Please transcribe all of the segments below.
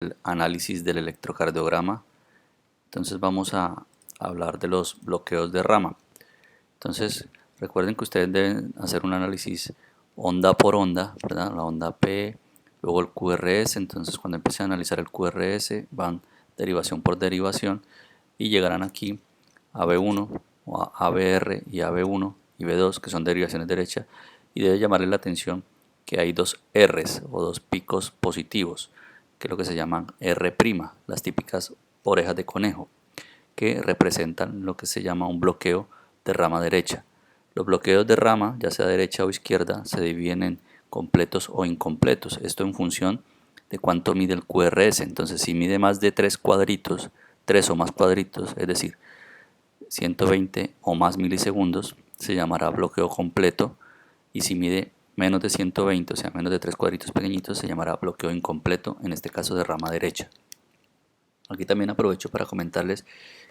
el análisis del electrocardiograma. Entonces vamos a hablar de los bloqueos de rama. Entonces recuerden que ustedes deben hacer un análisis onda por onda, ¿verdad? La onda P, luego el QRS. Entonces cuando empiecen a analizar el QRS van derivación por derivación y llegarán aquí a B1 o a ABR y a B1 y B2, que son derivaciones derechas, y debe llamarle la atención que hay dos R's o dos picos positivos, que es lo que se llaman R', las típicas orejas de conejo, que representan lo que se llama un bloqueo de rama derecha. Los bloqueos de rama, ya sea derecha o izquierda, se dividen en completos o incompletos, esto en función de cuánto mide el QRS. Entonces, si mide más de 3 cuadritos, 3 o más cuadritos, es decir, 120 o más milisegundos, se llamará bloqueo completo, y si mide menos de 120, o sea, menos de 3 cuadritos pequeñitos, se llamará bloqueo incompleto, en este caso de rama derecha. Aquí también aprovecho para comentarles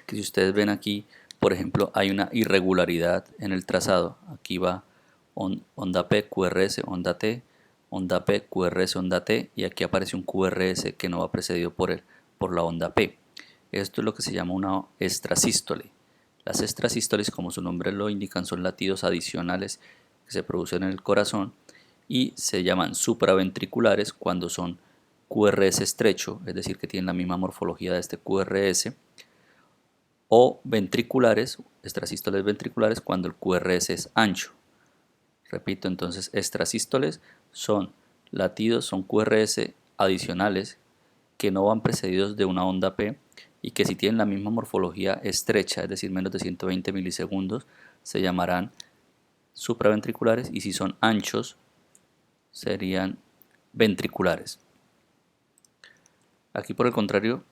que si ustedes ven aquí, por ejemplo, hay una irregularidad en el trazado. Aquí va onda P, QRS, onda T, onda P, QRS, onda T, y aquí aparece un QRS que no va precedido por la onda P. Esto es lo que se llama una extrasístole. Las extrasístoles, como su nombre lo indican, son latidos adicionales que se producen en el corazón y se llaman supraventriculares cuando son QRS estrecho, es decir, que tienen la misma morfología de este QRS, o ventriculares, extrasístoles ventriculares, cuando el QRS es ancho. Repito, entonces, extrasístoles son latidos, son QRS adicionales que no van precedidos de una onda P y que si tienen la misma morfología estrecha, es decir, menos de 120 milisegundos, se llamarán supraventriculares, y si son anchos, serían ventriculares. Aquí, por el contrario,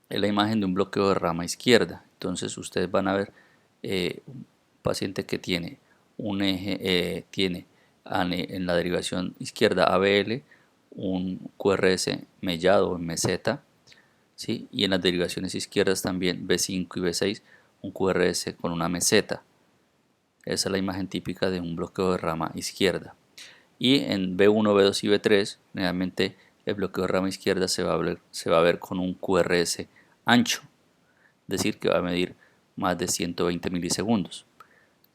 es la imagen de un bloqueo de rama izquierda. Entonces ustedes van a ver un paciente que tiene un eje, en la derivación izquierda ABL un QRS mellado en meseta, ¿sí? Y en las derivaciones izquierdas también B5 y B6 un QRS con una meseta. Esa es la imagen típica de un bloqueo de rama izquierda. Y en B1, B2 y B3, generalmente el bloqueo de rama izquierda se va a ver con un QRS ancho, es decir, que va a medir más de 120 milisegundos,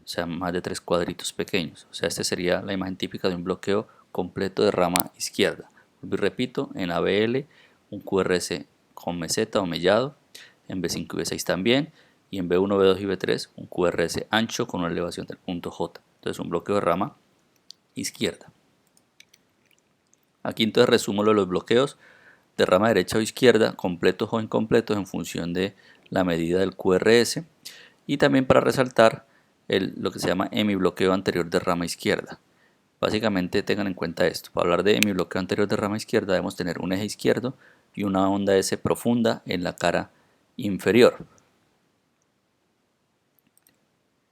o sea, más de 3 cuadritos pequeños. O sea, esta sería la imagen típica de un bloqueo completo de rama izquierda. Y repito, en ABL un QRS con meseta o mellado, en B5 y B6 también, y en B1, B2 y B3 un QRS ancho con una elevación del punto J. Entonces un bloqueo de rama izquierda. Aquí entonces resumo los bloqueos de rama derecha o izquierda, completos o incompletos en función de la medida del QRS, y también para resaltar lo que se llama hemibloqueo anterior de rama izquierda. Básicamente tengan en cuenta esto: para hablar de hemibloqueo anterior de rama izquierda debemos tener un eje izquierdo y una onda S profunda en la cara inferior.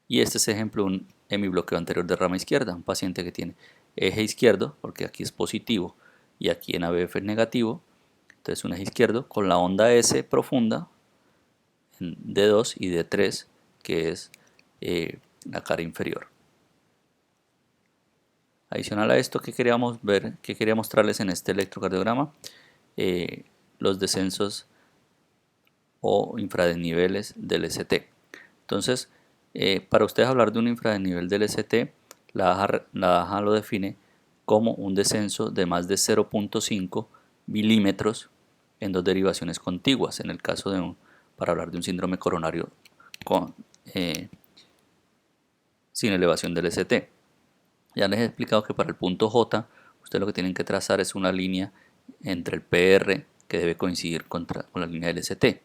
Y este es ejemplo de un hemibloqueo anterior de rama izquierda, un paciente que tiene eje izquierdo, porque aquí es positivo y aquí en ABF es negativo. Entonces un eje izquierdo con la onda S profunda en D2 y D3, que es la cara inferior. Adicional a esto, ¿qué queríamos ver? ¿Qué quería mostrarles en este electrocardiograma? Los descensos o infradesniveles del ST. Entonces, para ustedes hablar de un infradesnivel del ST, la AJA lo define como un descenso de más de 0.5 milímetros en dos derivaciones contiguas, en el caso de para hablar de un síndrome coronario con, sin elevación del ST. Ya les he explicado que para el punto J, ustedes lo que tienen que trazar es una línea entre el PR que debe coincidir con la línea del ST.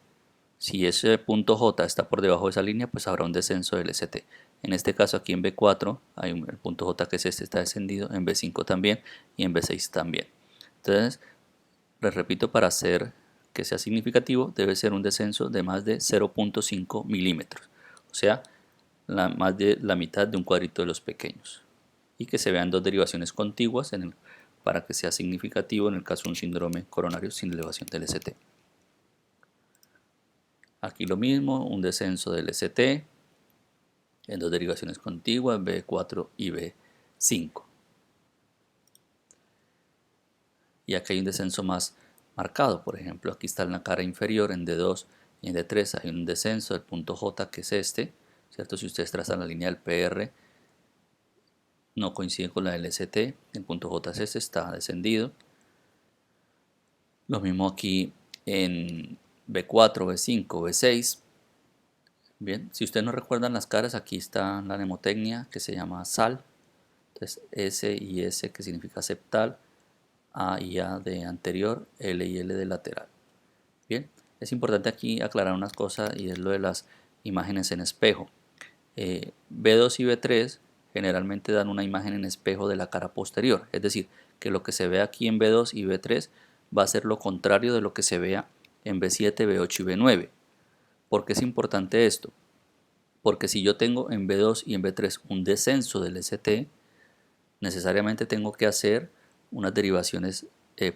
Si ese punto J está por debajo de esa línea, pues habrá un descenso del ST. En este caso, aquí en B4, el punto J, que es este, está descendido, en B5 también y en B6 también. Entonces, les repito, para hacer que sea significativo, debe ser un descenso de más de 0.5 milímetros, o sea, más de la mitad de un cuadrito de los pequeños, y que se vean dos derivaciones contiguas para que sea significativo en el caso de un síndrome coronario sin elevación del ST. Aquí lo mismo, un descenso del ST en dos derivaciones contiguas, B4 y B5. Y aquí hay un descenso más marcado. Por ejemplo, aquí está en la cara inferior, en D2 y en D3 hay un descenso del punto J, que es este, ¿cierto? Si ustedes trazan la línea del PR, no coincide con la del ST, el punto J es este, está descendido. Lo mismo aquí en B4, B5, B6. Bien, si ustedes no recuerdan las caras, aquí está la mnemotecnia que se llama SAL. Entonces S y S, que significa septal, A y A de anterior, L y L de lateral. Bien, es importante aquí aclarar unas cosas, y es lo de las imágenes en espejo. B2 y B3 generalmente dan una imagen en espejo de la cara posterior, es decir, que lo que se ve aquí en B2 y B3 va a ser lo contrario de lo que se vea en B7, B8 y B9. ¿Por qué es importante esto? Porque si yo tengo en B2 y en B3 un descenso del ST, necesariamente tengo que hacer unas derivaciones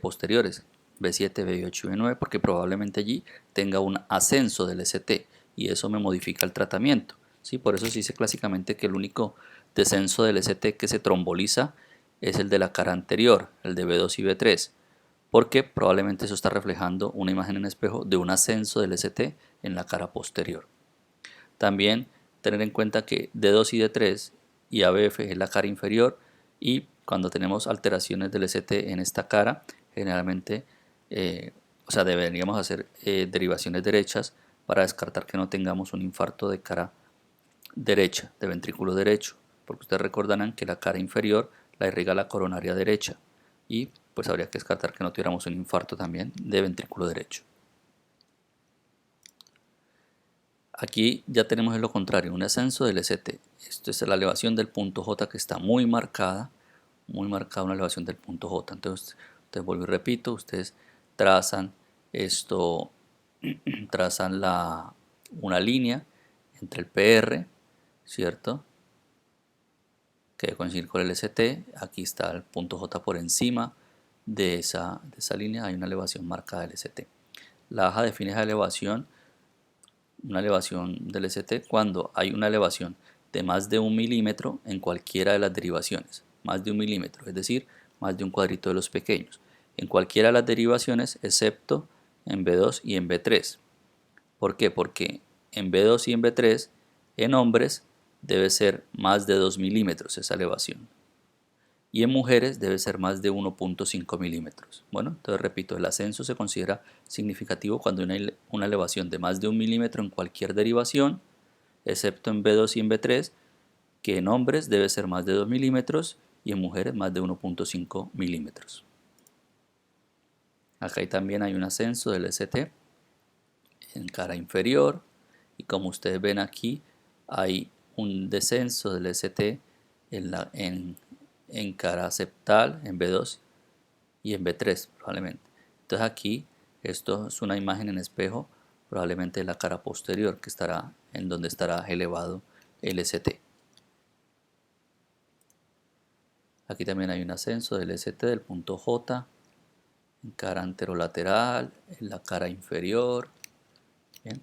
posteriores, B7, B8 y B9, porque probablemente allí tenga un ascenso del ST y eso me modifica el tratamiento. ¿Sí? Por eso se dice clásicamente que el único descenso del ST que se tromboliza es el de la cara anterior, el de B2 y B3, porque probablemente eso está reflejando una imagen en espejo de un ascenso del ST en la cara posterior. También tener en cuenta que D2 y D3 y ABF es la cara inferior, y cuando tenemos alteraciones del ST en esta cara, generalmente, deberíamos hacer derivaciones derechas para descartar que no tengamos un infarto de cara derecha, de ventrículo derecho, porque ustedes recordarán que la cara inferior la irriga la coronaria derecha, y pues habría que descartar que no tuviéramos un infarto también de ventrículo derecho. Aquí ya tenemos lo contrario, un ascenso del ST. Esto es la elevación del punto J, que está muy marcada una elevación del punto J. Entonces, vuelvo y repito, ustedes trazan esto, trazan una línea entre el PR, ¿cierto? Que coincide con el ST. Aquí está el punto J por encima de esa línea, hay una elevación marcada del ST. La AJA define esa elevación, una elevación del ST, cuando hay una elevación de más de 1 milímetro en cualquiera de las derivaciones. Más de 1 milímetro, es decir, más de un cuadrito de los pequeños, en cualquiera de las derivaciones, excepto en B2 y en B3. ¿Por qué? Porque en B2 y en B3, en hombres, debe ser más de 2 milímetros esa elevación, y en mujeres debe ser más de 1.5 milímetros. Bueno, entonces repito, el ascenso se considera significativo cuando hay una elevación de más de 1 milímetro en cualquier derivación, excepto en B2 y en B3, que en hombres debe ser más de 2 milímetros y en mujeres más de 1.5 milímetros. Acá también hay un ascenso del ST en cara inferior, y como ustedes ven aquí, hay un descenso del ST en cara septal, en B2 y en B3 probablemente. Entonces aquí esto es una imagen en espejo, probablemente de la cara posterior, que estará en donde estará elevado el ST. Aquí también hay un ascenso del ST del punto J en cara anterolateral, en la cara inferior. Bien.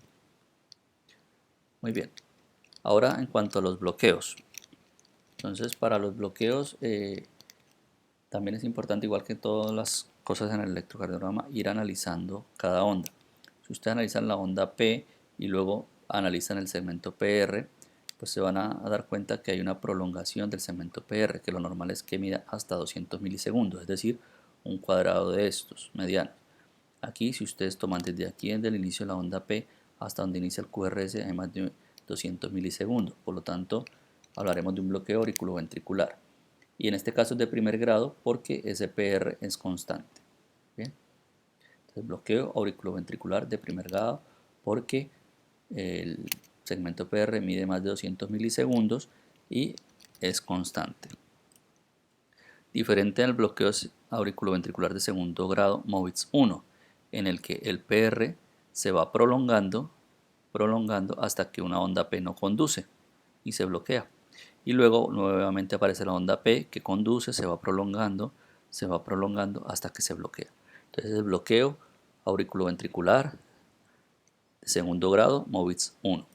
Muy bien. Ahora, en cuanto a los bloqueos. Entonces, para los bloqueos también es importante, igual que todas las cosas en el electrocardiograma, ir analizando cada onda. Si ustedes analizan la onda P y luego analizan el segmento PR, pues se van a dar cuenta que hay una prolongación del segmento PR, que lo normal es que mida hasta 200 milisegundos, es decir, un cuadrado de estos medianos. Aquí, si ustedes toman desde aquí, desde el inicio de la onda P hasta donde inicia el QRS, hay más de 200 milisegundos. Por lo tanto, hablaremos de un bloqueo auriculoventricular. Y en este caso es de primer grado porque ese PR es constante. Bien. Entonces, bloqueo auriculoventricular de primer grado porque el segmento PR mide más de 200 milisegundos y es constante. Diferente al bloqueo auriculoventricular de segundo grado MOVITS 1, en el que el PR se va prolongando hasta que una onda P no conduce y se bloquea. Y luego nuevamente aparece la onda P que conduce, se va prolongando hasta que se bloquea. Entonces el bloqueo auriculoventricular de segundo grado MOVITS 1.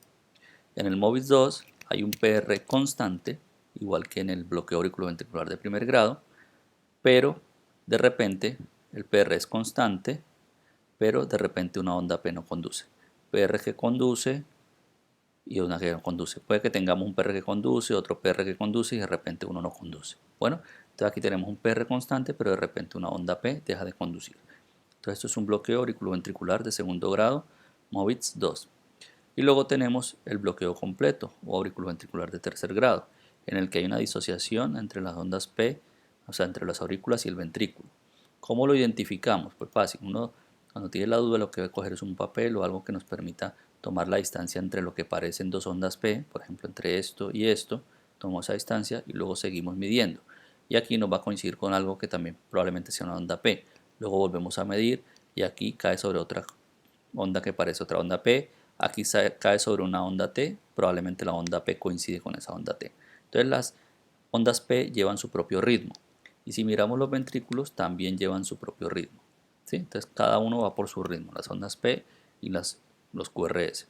En el MOVITS 2 hay un PR constante, igual que en el bloqueo auriculoventricular de primer grado, pero de repente el PR es constante, pero de repente una onda P no conduce. PR que conduce y una que no conduce. Puede que tengamos un PR que conduce, otro PR que conduce y de repente uno no conduce. Bueno, entonces aquí tenemos un PR constante, pero de repente una onda P deja de conducir. Entonces esto es un bloqueo auriculoventricular de segundo grado, MOVITS 2. Y luego tenemos el bloqueo completo o auriculoventricular de tercer grado, en el que hay una disociación entre las ondas P, o sea, entre las aurículas y el ventrículo. ¿Cómo lo identificamos? Pues fácil, uno cuando tiene la duda lo que va a coger es un papel o algo que nos permita tomar la distancia entre lo que parecen dos ondas P, por ejemplo entre esto y esto, tomamos esa distancia y luego seguimos midiendo. Y aquí nos va a coincidir con algo que también probablemente sea una onda P. Luego volvemos a medir y aquí cae sobre otra onda que parece otra onda P. Aquí cae sobre una onda T, probablemente la onda P coincide con esa onda T. Entonces las ondas P llevan su propio ritmo. Y si miramos los ventrículos, también llevan su propio ritmo. ¿Sí? Entonces cada uno va por su ritmo, las ondas P y los QRS.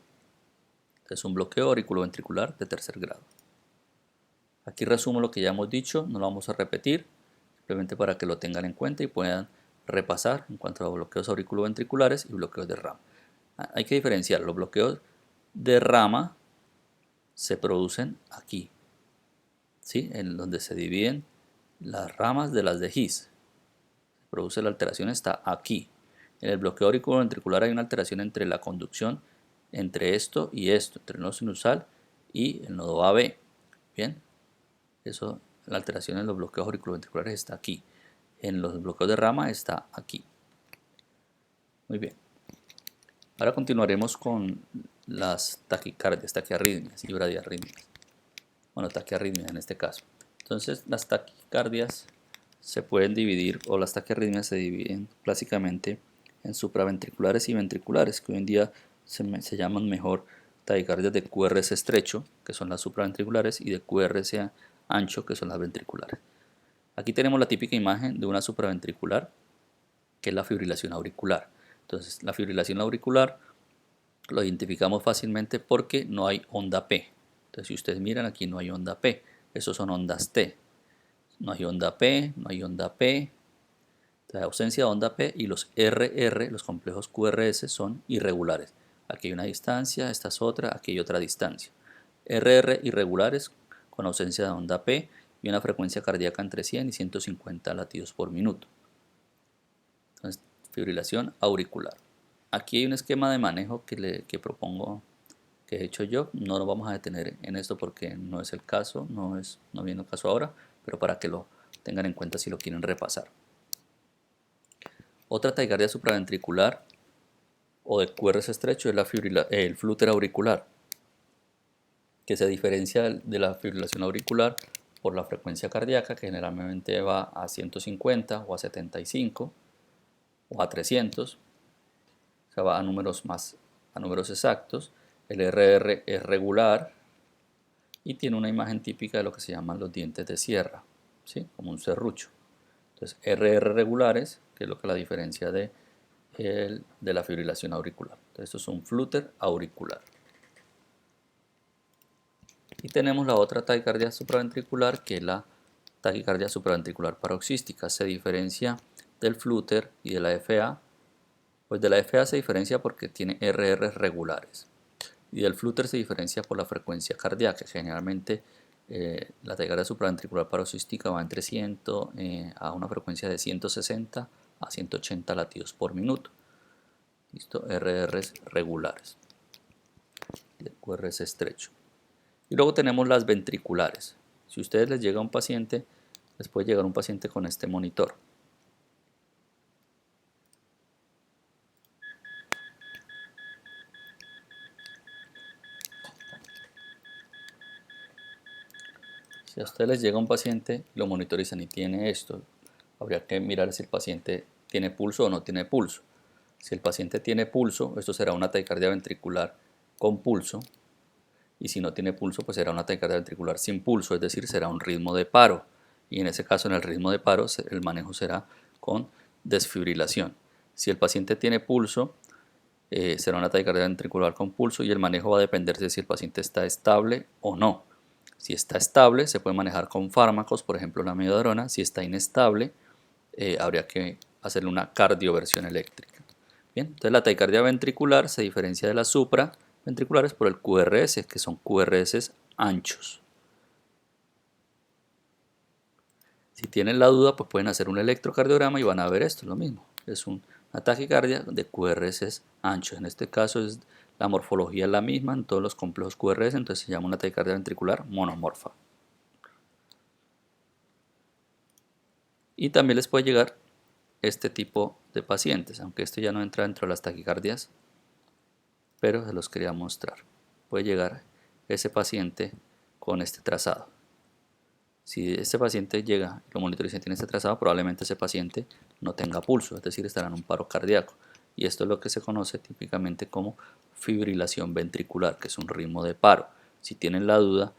Entonces un bloqueo auriculoventricular de tercer grado. Aquí resumo lo que ya hemos dicho, no lo vamos a repetir, simplemente para que lo tengan en cuenta y puedan repasar en cuanto a bloqueos auriculoventriculares y bloqueos de rama. Hay que diferenciar, los bloqueos de rama se producen aquí, ¿sí? En donde se dividen las ramas de las de His. Se produce la alteración, está aquí. En el bloqueo auriculoventricular hay una alteración entre la conducción, entre esto y esto, entre el nodo sinusal y el nodo AB. Bien, eso, la alteración en los bloqueos auriculoventriculares está aquí. En los bloqueos de rama está aquí. Muy bien. Ahora continuaremos con las taquicardias, taquiarritmias y bradiarritmias. Bueno, taquiarritmias en este caso. Entonces, las taquicardias se pueden dividir, o las taquiarritmias se dividen clásicamente en supraventriculares y ventriculares, que hoy en día se llaman mejor taquicardias de QRS estrecho, que son las supraventriculares, y de QRS ancho, que son las ventriculares. Aquí tenemos la típica imagen de una supraventricular, que es la fibrilación auricular. Entonces, la fibrilación auricular lo identificamos fácilmente porque no hay onda P. Entonces, si ustedes miran, aquí no hay onda P. Esos son ondas T. No hay onda P, no hay onda P. Entonces, ausencia de onda P y los RR, los complejos QRS, son irregulares. Aquí hay una distancia, esta es otra, aquí hay otra distancia. RR irregulares con ausencia de onda P y una frecuencia cardíaca entre 100 y 150 latidos por minuto. Entonces, fibrilación auricular. Aquí hay un esquema de manejo que propongo, que he hecho yo. No nos vamos a detener en esto porque no es el caso, no viene el caso ahora, pero para que lo tengan en cuenta si lo quieren repasar. Otra taquicardia supraventricular o de QRS estrecho es el flúter auricular, que se diferencia de la fibrilación auricular por la frecuencia cardíaca, que generalmente va a 150 o a 75 o a 300, o sea, va a números exactos. El RR es regular y tiene una imagen típica de lo que se llaman los dientes de sierra, ¿sí? Como un serrucho. Entonces, RR regulares, que es lo que la diferencia de la fibrilación auricular. Entonces, esto es un flúter auricular. Y tenemos la otra taquicardia supraventricular, que es la taquicardia supraventricular paroxística. Se diferencia del flúter y de la FA. Pues de la FA se diferencia porque tiene RR regulares. Y del flúter se diferencia por la frecuencia cardíaca. Generalmente la taquicardia supraventricular paroxística va entre 100 a una frecuencia de 160 a 180 latidos por minuto. ¿Listo? RRs regulares. Y el QRS estrecho. Y luego tenemos las ventriculares. Si a ustedes les llega un paciente, les puede llegar un paciente con este monitor. Si a ustedes les llega un paciente, lo monitorizan y tiene esto, habría que mirar si el paciente tiene pulso o no tiene pulso. Si el paciente tiene pulso, esto será una taquicardia ventricular con pulso. Y si no tiene pulso, pues será una taquicardia ventricular sin pulso, es decir, será un ritmo de paro. Y en ese caso, en el ritmo de paro, el manejo será con desfibrilación. Si el paciente tiene pulso, será una taquicardia ventricular con pulso y el manejo va a depender de si el paciente está estable o no. Si está estable, se puede manejar con fármacos, por ejemplo la amiodarona. Si está inestable, habría que hacerle una cardioversión eléctrica. Bien, entonces la taquicardia ventricular se diferencia de las supraventriculares por el QRS, que son QRS anchos. Si tienen la duda, pues pueden hacer un electrocardiograma y van a ver esto, lo mismo. Es una taquicardia de QRS anchos. En este caso la morfología es la misma en todos los complejos QRS, entonces se llama una taquicardia ventricular monomorfa. Y también les puede llegar este tipo de pacientes, aunque esto ya no entra dentro de las taquicardias, pero se los quería mostrar. Puede llegar ese paciente con este trazado. Si este paciente llega y lo monitoriza y tiene este trazado, probablemente ese paciente no tenga pulso, es decir, estará en un paro cardíaco. Y esto es lo que se conoce típicamente como fibrilación ventricular, que es un ritmo de paro. Si tienen la duda,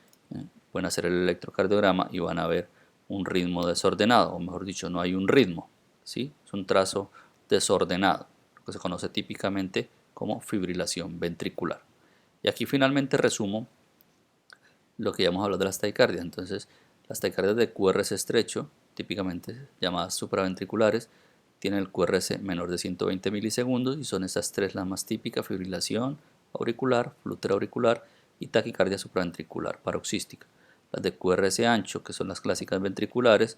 pueden hacer el electrocardiograma y van a ver un ritmo desordenado, o mejor dicho, no hay un ritmo, ¿sí? Es un trazo desordenado, lo que se conoce típicamente como fibrilación ventricular. Y aquí finalmente resumo lo que ya hemos hablado de las taquicardias. Entonces, las taquicardias de QRS estrecho, típicamente llamadas supraventriculares, tienen el QRS menor de 120 milisegundos y son estas tres las más típicas: fibrilación auricular, flúter auricular y taquicardia supraventricular paroxística. Las de QRS ancho, que son las clásicas ventriculares,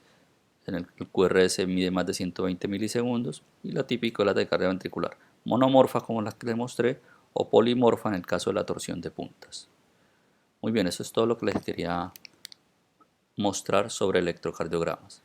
en el QRS mide más de 120 milisegundos, y la típica es la taquicardia ventricular monomorfa, como la que les mostré, o polimorfa en el caso de la torsión de puntas. Muy bien, eso es todo lo que les quería mostrar sobre electrocardiogramas.